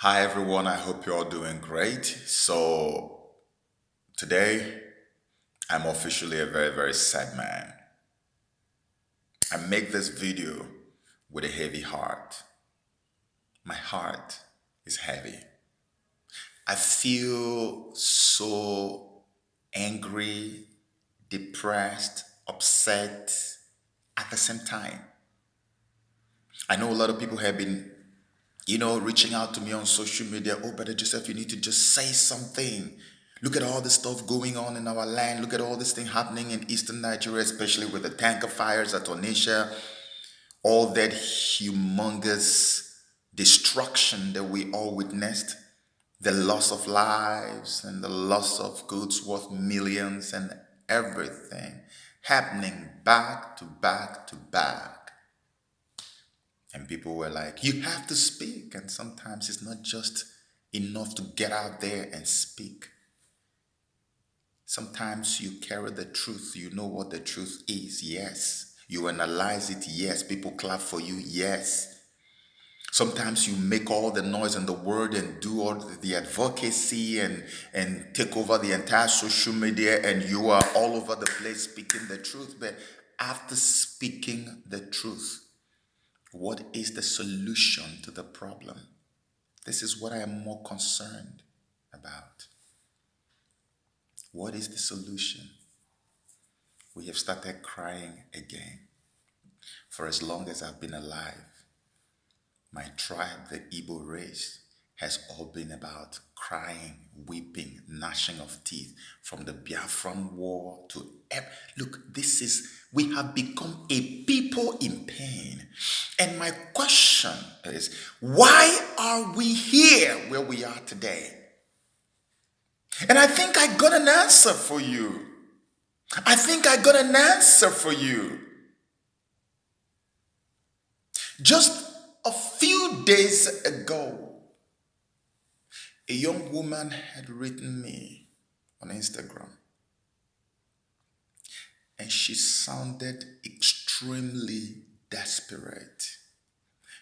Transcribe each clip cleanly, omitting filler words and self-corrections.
Hi everyone, I hope you're all doing great. So today I'm officially a very, very sad man. I make this video with a heavy heart. My heart is heavy. I feel so angry, depressed, upset at the same time. I know a lot of people have been reaching out to me on social media. Oh, Brother Joseph, you need to just say something. Look at all the stuff going on in our land. Look at all this thing happening in eastern Nigeria, especially with the tanker fires at Onisha, all that humongous destruction that we all witnessed, the loss of lives and the loss of goods worth millions and everything happening back to back to back. And people were like, you have to speak. And sometimes it's not just enough to get out there and speak. Sometimes you carry the truth. You know what the truth is. Yes. You analyze it. Yes. People clap for you. Yes. Sometimes you make all the noise in the world and do all the advocacy and take over the entire social media, and you are all over the place speaking the truth. But after speaking the truth, what is the solution to the problem? This is what I am more concerned about. What is the solution? We have started crying again. For as long as I've been alive, my tribe, the Igbo race, has all been about crying, weeping, gnashing of teeth, from the Biafran war to look, we have become a people in pain. And my question is, why are we here where we are today? And I think I got an answer for you. I think I got an answer for you. Just a few days ago, a young woman had written me on Instagram, and she sounded extremely desperate.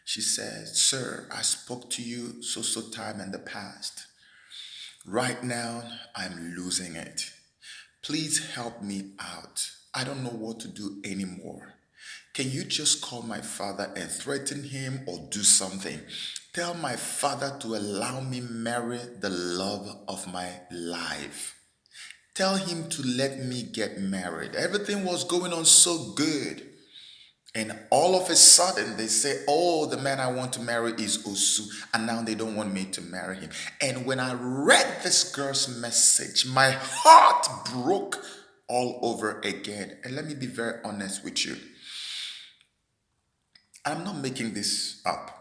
She said, "Sir, I spoke to you so time in the past. Right now, I'm losing it. Please help me out. I don't know what to do anymore. Can you just call my father and threaten him or do something? Tell my father to allow me marry the love of my life. Tell him to let me get married." Everything was going on so good. And all of a sudden, they say, "Oh, the man I want to marry is Osu." And now they don't want me to marry him. And when I read this girl's message, my heart broke all over again. And let me be very honest with you. I'm not making this up.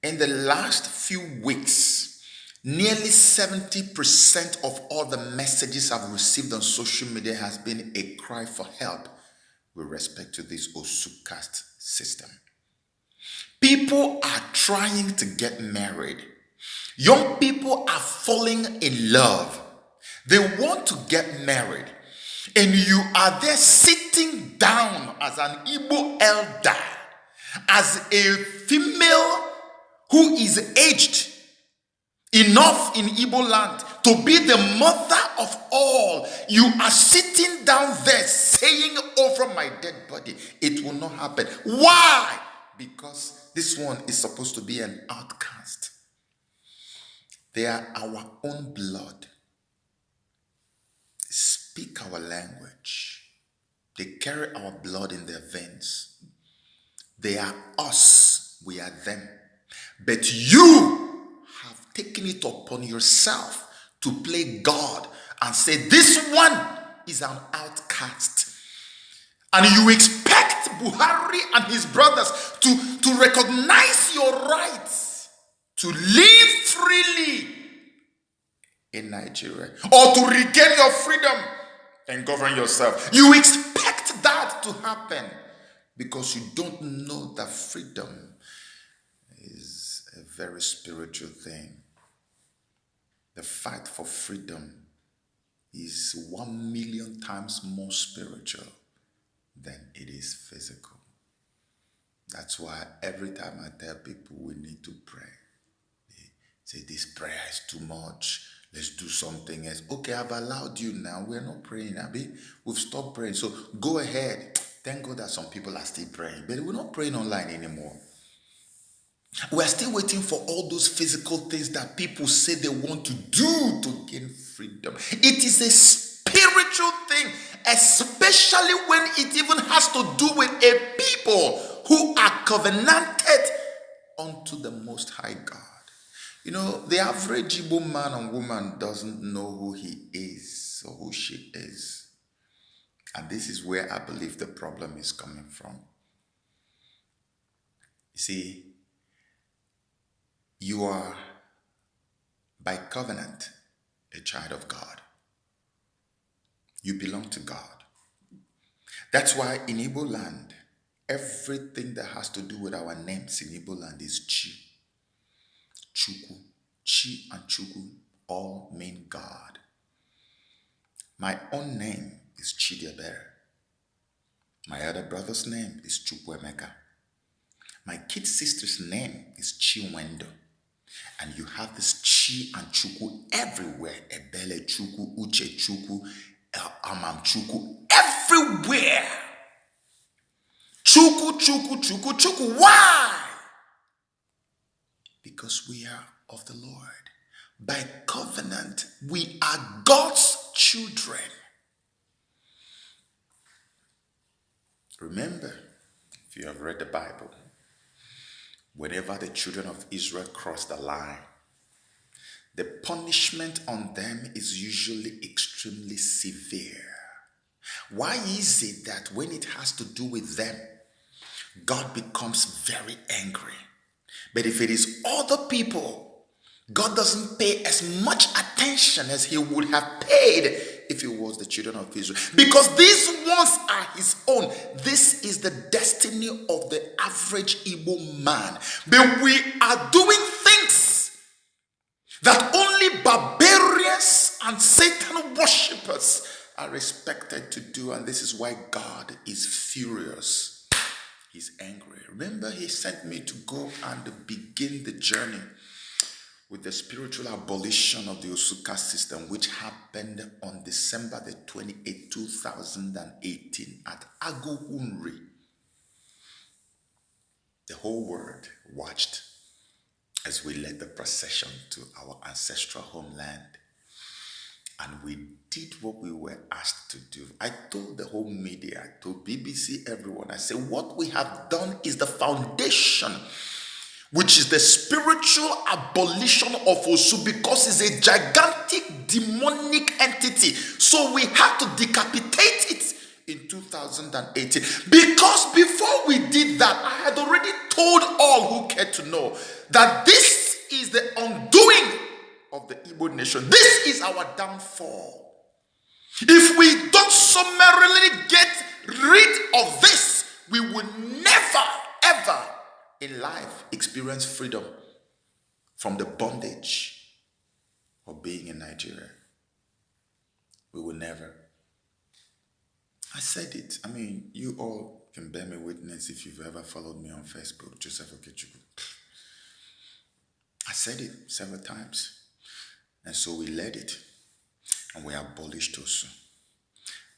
In the last few weeks, nearly 70% of all the messages I've received on social media has been a cry for help with respect to this Osu caste system. People are trying to get married. Young people are falling in love. They want to get married. And you are there sitting down as an Igbo elder, as a female who is aged enough in Igbo land to be the mother of all. You are sitting down there saying over my dead body, it will not happen. Why? Because this one is supposed to be an outcast. They are our own blood. They speak our language. They carry our blood in their veins. They are us. We are them. But you have taken it upon yourself to play God and say, this one is an outcast. And you expect Buhari and his brothers to recognize your rights to live freely in Nigeria, or to regain your freedom and govern yourself. You expect that to happen because you don't know that freedom is a very spiritual thing. The fight for freedom is 1,000,000 times more spiritual than it is physical. That's why every time I tell people we need to pray, they Say, this prayer is too much. Let's do something else. Okay, I've allowed you now. We're not praying, Abby. We've stopped praying. So go ahead. Thank God that some people are still praying. But we're not praying online anymore. We're still waiting for all those physical things that people say they want to do to gain freedom. It is a spiritual thing, especially when it even has to do with a people who are covenanted unto the Most High God. You know, the average Igbo man and woman doesn't know who he is or who she is. And this is where I believe the problem is coming from. You see, you are, by covenant, a child of God. You belong to God. That's why in Igbo land, everything that has to do with our names in Igbo land is Chi. Chukwu. Chi and Chukwu all mean God. My own name is Chidiebere. My other brother's name is Chukwuemeka. My kid sister's name is Chiwendo. And you have this Chi and Chukwu everywhere. Ebele Chukwu, Uche Chukwu, Amam Chukwu, everywhere. Chukwu, Chukwu, Chukwu, Chukwu. Why? Because we are of the Lord. By covenant, we are God's children. Remember, if you have read the Bible, whenever the children of Israel cross the line, the punishment on them is usually extremely severe. Why is it that when it has to do with them, God becomes very angry? But if it is other people, God doesn't pay as much attention as he would have paid if it was the children of Israel. Because these ones are his own. This is the destiny of the average Igbo man. But we are doing things that only barbarians and Satan worshippers are expected to do. And this is why God is furious. He's angry. Remember, he sent me to go and begin the journey with the spiritual abolition of the Osuka system, which happened on December the 28th, 2018 at Aguhunri. The whole world watched as we led the procession to our ancestral homeland. And we did what we were asked to do. I told the whole media, I told BBC, everyone, I said, what we have done is the foundation, which is the spiritual abolition of Osu, because it's a gigantic demonic entity. So we had to decapitate it in 2018. Because before we did that, I had already told all who cared to know that this is the undoing of the Igbo nation. This is our downfall. If we don't summarily get rid of this, we will never, ever in life experience freedom from the bondage of being in Nigeria. We will never. I said it. I mean, you all can bear me witness if you've ever followed me on Facebook, Joseph Okechukwu. I said it several times. And so we led it. And we abolished Osu.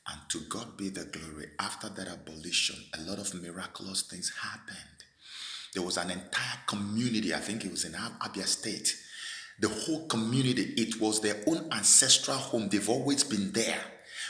And to God be the glory. After that abolition, a lot of miraculous things happened. There was an entire community, I think it was in Abia State. The whole community, it was their own ancestral home. They've always been there.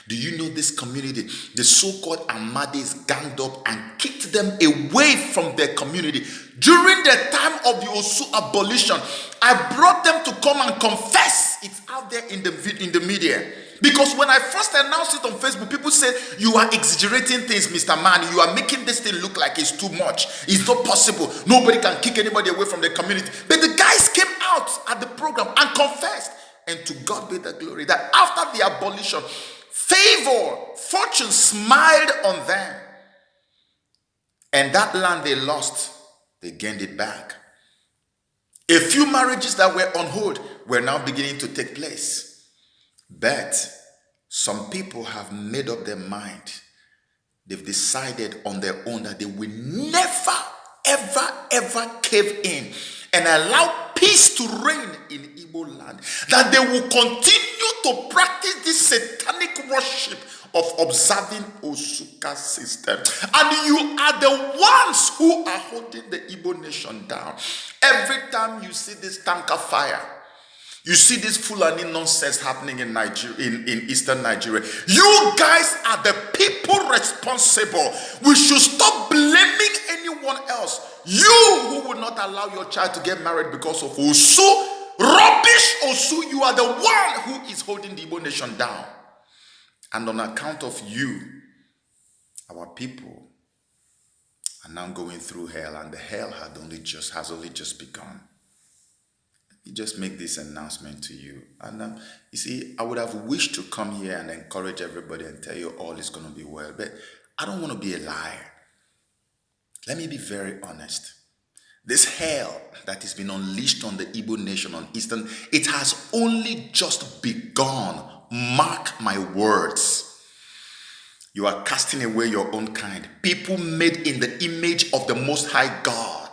Do you know this community? The so-called Amadis ganged up and kicked them away from their community. During the time of the Osu abolition, I brought them to come and confess. It's out there in the media. Because when I first announced it on Facebook, people said, you are exaggerating things, Mr. Man. You are making this thing look like it's too much. It's not possible. Nobody can kick anybody away from the community. But the guys came out at the program and confessed. And to God be the glory that after the abolition, favor, fortune smiled on them. And that land they lost, they gained it back. A few marriages that were on hold were now beginning to take place. But some people have made up their mind. They've decided on their own that they will never, ever, ever cave in. and allow peace to reign in Igbo land, that they will continue to practice this satanic worship of observing Osuka system. And you are the ones who are holding the Igbo nation down. Every time you see this tanker fire, you see this Fulani nonsense happening in Nigeria, in eastern Nigeria, you guys are the people responsible. We should stop blaming anyone else. You who will not allow your child to get married because of Osu, rubbish Osu, you are the one who is holding the Igbo nation down. And on account of you, our people are now going through hell, and the hell has only just begun. Let me just make this announcement to you. And you see, I would have wished to come here and encourage everybody and tell you all is going to be well, but I don't want to be a liar. Let me be very honest. This hell that has been unleashed on the Igbo nation, on Eastern, it has only just begun. Mark my words. You are casting away your own kind. People made in the image of the Most High God.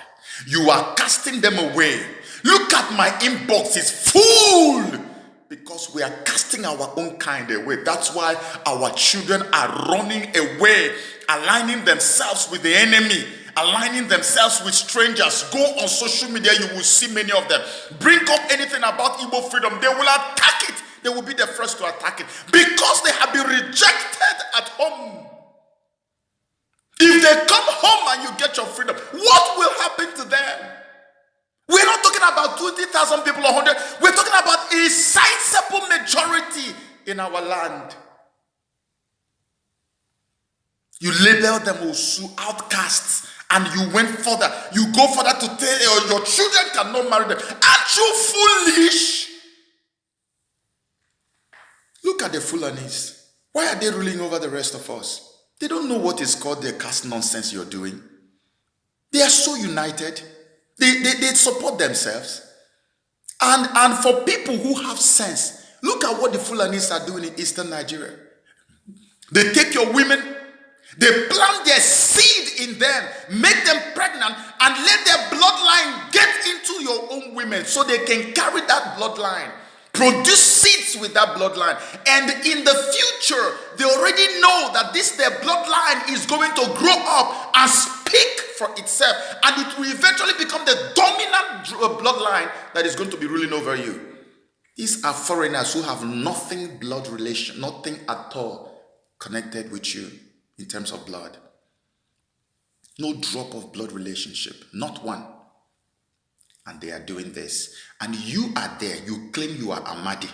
You are casting them away. Look at my inbox, it's full. Because we are casting our own kind away. That's why our children are running away, aligning themselves with the enemy, aligning themselves with strangers. Go on social media, you will see many of them. Bring up anything about Igbo freedom, they will attack it. They will be the first to attack it because they have been rejected at home. If they come home and you get your freedom, what will happen to them? We're not talking about 20,000 people or 100. We're talking about a sizable majority in our land. You label them Osu, outcasts, and you went further. You go further to tell your children cannot marry them. Aren't you foolish? Look at the Fulanis. Why are they ruling over the rest of us? They don't know what is called the caste nonsense you're doing. They are so united. They support themselves. And for people who have sense, look at what the Fulanis are doing in eastern Nigeria. They take your women, they plant their seed in them, make them pregnant, and let their bloodline get into your own women so they can carry that bloodline. Produce seeds with that bloodline. And in the future, they already know that their bloodline is going to grow up and speak for itself. And it will eventually become the dominant bloodline that is going to be ruling over you. These are foreigners who have nothing blood relation, nothing at all connected with you in terms of blood. No drop of blood relationship, not one. And they are doing this. And you are there. You claim you are Amadi.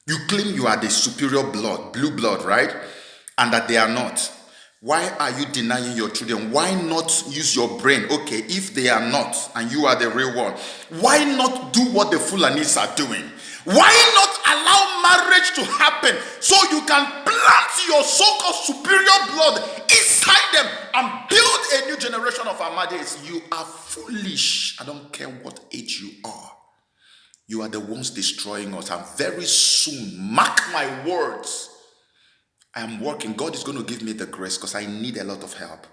You claim you are the superior blood, blue blood, right? And that they are not. Why are you denying your children? Why not use your brain? Okay, if they are not, and you are the real one, why not do what the Fulanis are doing? Why not allow marriage to happen so you can plant your so-called superior blood inside them and build a new generation of Amadis? You are foolish. I don't care what age you are. You are the ones destroying us. And very soon, mark my words, I am working. God is going to give me the grace because I need a lot of help.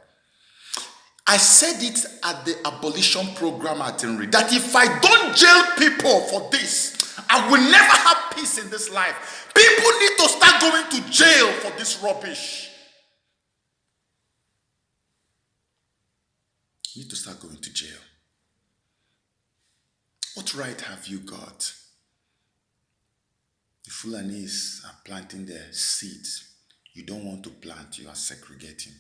I said it at the abolition program at Inri, that if I don't jail people for this, I will never have peace in this life. People need to start going to jail for this rubbish. You need to start going to jail. What right have you got? The Fulanis are planting their seeds. You don't want to plant, you are segregating.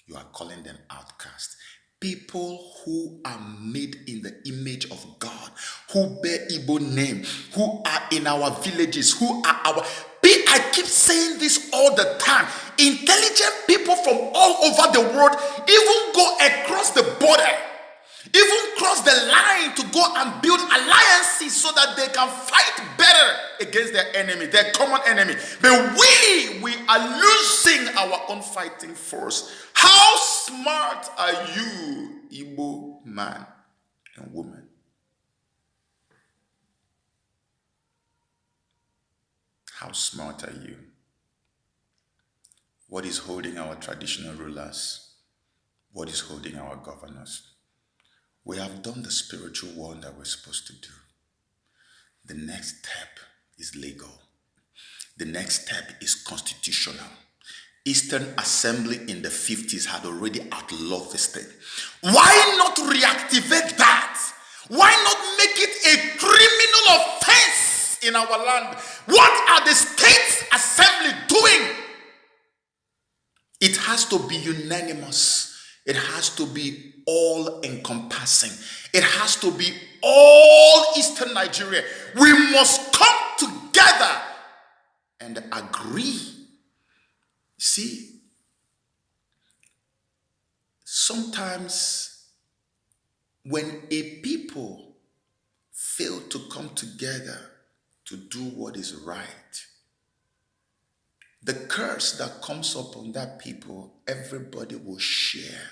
You are calling them outcasts. People who are made in the image of God, who bear Igbo name, who are in our villages, who are our... I keep saying this all the time. Intelligent people from all over the world even go across the border, even cross the line to go and build alliances so that they can fight better against their enemy, their common enemy. But we are losing our own fighting force. How smart are you, Igbo man and woman? How smart are you? What is holding our traditional rulers? What is holding our governors? We have done the spiritual one that we're supposed to do. The next step is legal. The next step is constitutional. Eastern Assembly in the 50s had already outlawed this thing. Why not reactivate that? Why not make it a criminal offense in our land? What are the states assembly doing? It has to be unanimous. It has to be all encompassing. It has to be all Eastern Nigeria. We must come together and agree. See, sometimes when a people fail to come together to do what is right, the curse that comes upon that people, everybody will share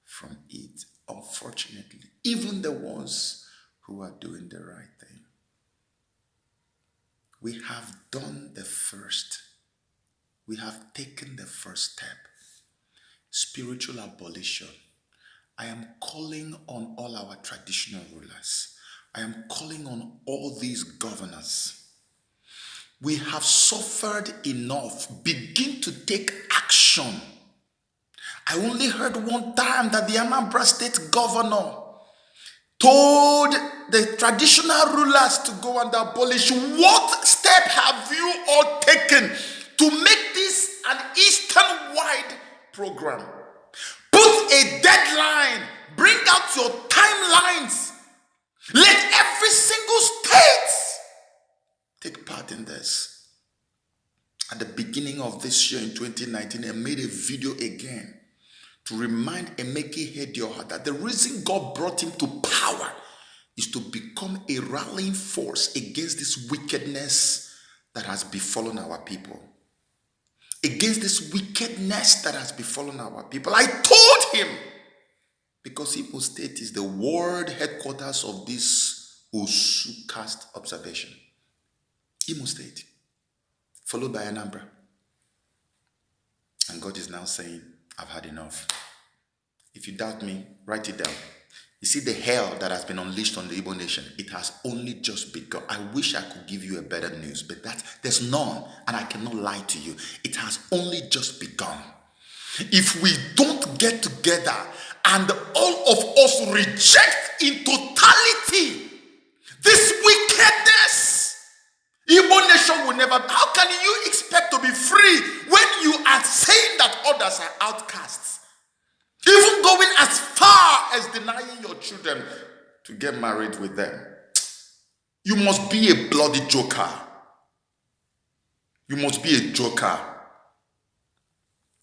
from it, unfortunately. Even the ones who are doing the right thing. We have done the first. We have taken the first step. Spiritual abolition. I am calling on all our traditional rulers. I am calling on all these governors. We have suffered enough. Begin to take action. I only heard one time that the Anambra State governor told the traditional rulers to go and abolish. What step have you all taken to make this an Eastern-wide program? Put a deadline. Bring out your timelines. Let every single state take part in this. At the beginning of this year in 2019, I made a video again to remind Emeke Hedioha that the reason God brought him to power is to become a rallying force against this wickedness that has befallen our people. Against this wickedness that has befallen our people. I told him, because Igbo State is the world headquarters of this Osu caste observation. Imo State, followed by Anambra. And God is now saying, I've had enough. If you doubt me, write it down. You see the hell that has been unleashed on the Igbo nation, it has only just begun. I wish I could give you a better news, but there's none, and I cannot lie to you. It has only just begun. If we don't get together and all of us reject in totality this wickedness, Igbo nation will never. How can you expect to be free when you are saying that others are outcasts? Even going as far as denying your children to get married with them. You must be a bloody joker. You must be a joker.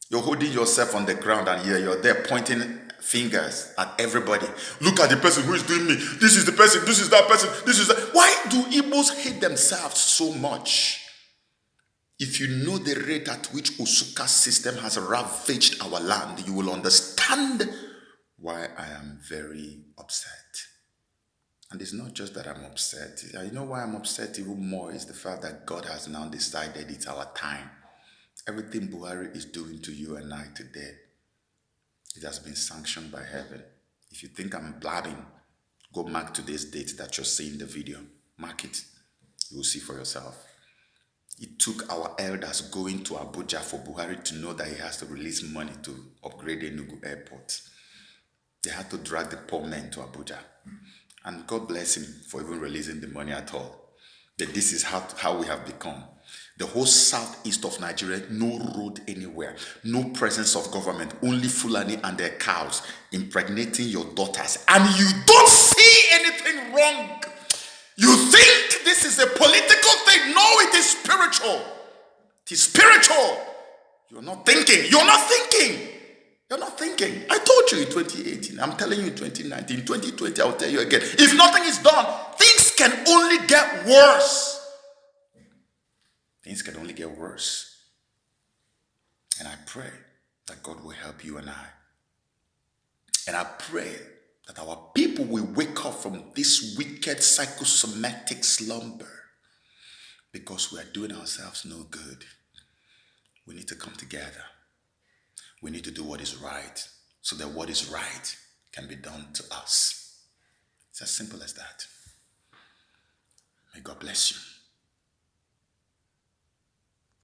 You're holding yourself on the ground and you're there pointing fingers at everybody. Look at the person who is doing me. This is the person, this is that person, this is that. Why do Igbos hate themselves so much? If you know the rate at which Osuka's system has ravaged our land, you will understand why I am very upset. And it's not just that I'm upset. You know why I'm upset even more is the fact that God has now decided it's our time. Everything Buhari is doing to you and I today, it has been sanctioned by heaven. If you think I'm blabbing, go mark today's date that you're seeing the video. Mark it. You will see for yourself. It took our elders going to Abuja for Buhari to know that he has to release money to upgrade Enugu airport. They had to drag the poor men to Abuja. And God bless him for even releasing the money at all. But this is how we have become. The whole southeast of Nigeria, no road anywhere, no presence of government, only Fulani and their cows impregnating your daughters. And you don't see anything wrong. You think this is a political thing. No, it is spiritual. It is spiritual. You're not thinking. You're not thinking. You're not thinking. I told you in 2018. I'm telling you in 2019. 2020, I'll tell you again. If nothing is done, things can only get worse. Things can only get worse. And I pray that God will help you and I. And I pray that our people will wake up from this wicked psychosomatic slumber, because we are doing ourselves no good. We need to come together. We need to do what is right so that what is right can be done to us. It's as simple as that. May God bless you.